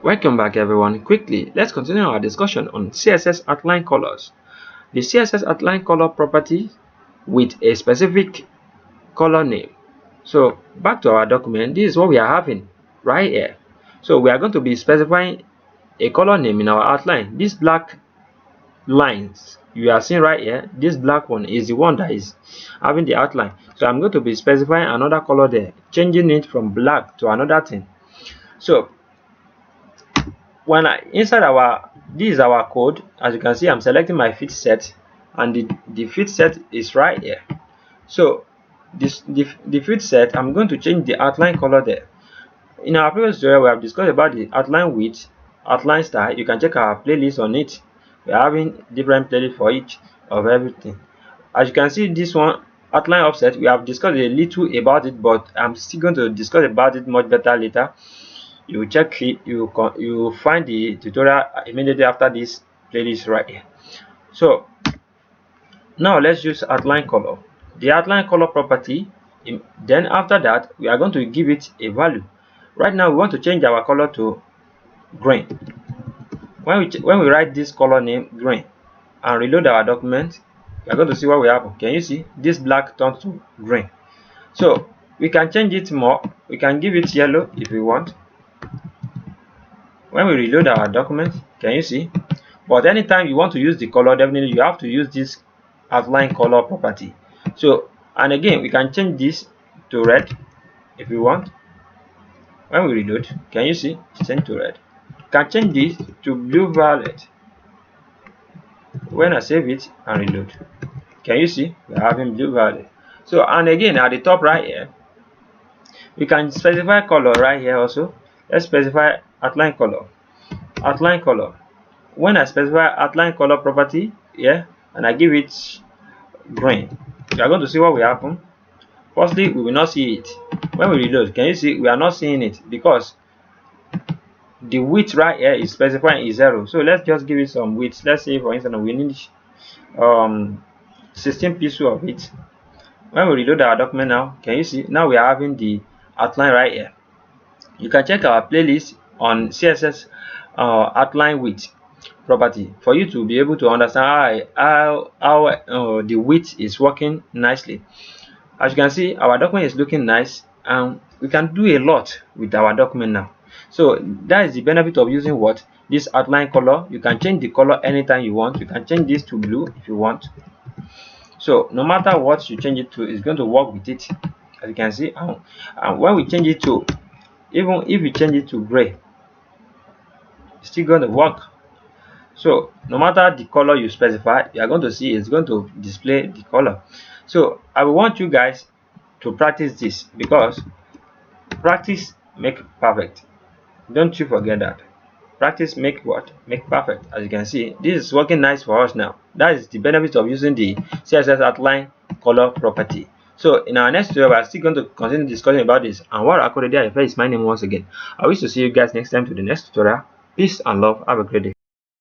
Welcome back everyone. Quickly, let's continue our discussion on CSS outline colors. The CSS outline color property with a specific color name. So back to our document, this is what we are having right here. So we are going to be specifying a color name in our outline. These black lines you are seeing right here, this black one is the one that is having the outline. So I'm going to be specifying another color there, changing it from black to another thing. So when inside this is our code. As you can see, I'm selecting my fit set, and the fit set is right here. So the fit set, I'm going to change the outline color there. In our previous tutorial, we have discussed about the outline width, outline style. You can check our playlist on it. We're having different playlists for each of everything. As you can see, this one, outline offset, we have discussed a little about it, but I'm still going to discuss about it much better later. You check it, you find the tutorial immediately after this playlist right here. So now let's use outline color, the outline color property. Then after that, we are going to give it a value. Right now we want to change our color to green. When we write this color name green and reload our document, we are going to see what will happen. Can you see this black turns to green? So we can change it more. We can give it yellow if we want. When we reload our document, can you see? But anytime you want to use the color, definitely you have to use this outline color property. So, and again, we can change this to red if we want. When we reload, can you see? It's changed to red. You can change this to blue violet. When I save it and reload, can you see? We're having blue violet. So, and again, at the top right here, we can specify color right here also. Let's specify outline color. Outline color. When I specify outline color property here, and I give it green, we are going to see what will happen. Firstly, we will not see it. When we reload, can you see? We are not seeing it because the width right here is specifying is 0. So let's just give it some width. Let's say for instance we need 16 pixels of it. When we reload our document now, can you see? Now we are having the outline right here. You can check our playlist on CSS outline width property for you to be able to understand how the width is working nicely. As you can see, our document is looking nice, and we can do a lot with our document now. So that is the benefit of using what? This outline color. You can change the color anytime you want. You can change this to blue if you want. So no matter what you change it to, it's going to work with it. As you can see, and when we change it to, even if we change it to gray, it's still going to work. So no matter the color you specify, you are going to see it's going to display the color. So I want you guys to practice this, because practice make perfect. Don't you forget that. Practice make what? Make perfect. As you can see, this is working nice for us now. That is the benefit of using the CSS outline color property. So in our next tutorial, we are still going to continue discussing about this. And what akorede is my name once again. I wish to see you guys next time to the next tutorial. Peace and love. Have a great day.